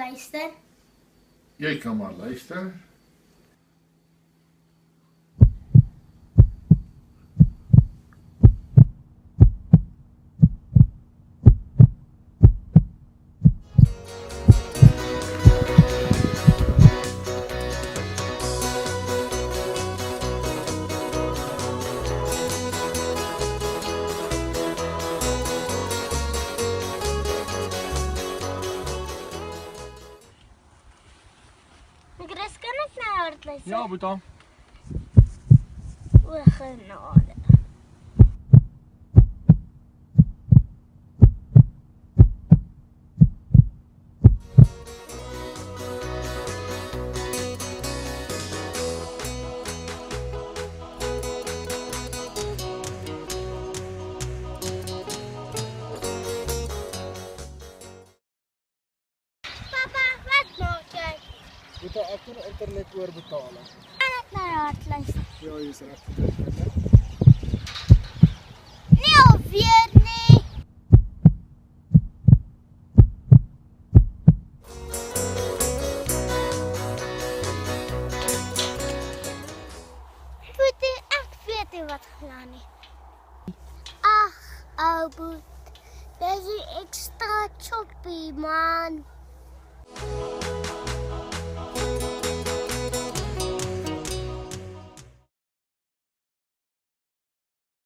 luister. Jy kan maar luister. Chris, kan ek nou hard luister? Ja, Boeta. O, genade. Papa, wat maak jy? Boeta, ek doen internet oorbetaling. Kan ek nou hard luister? Ja, jy is reg gekry. Nie alweer nie. Boetie, ek weet nie wat gedaan nie. Ag, ou boet. Dis 'n ekstra choppie, man.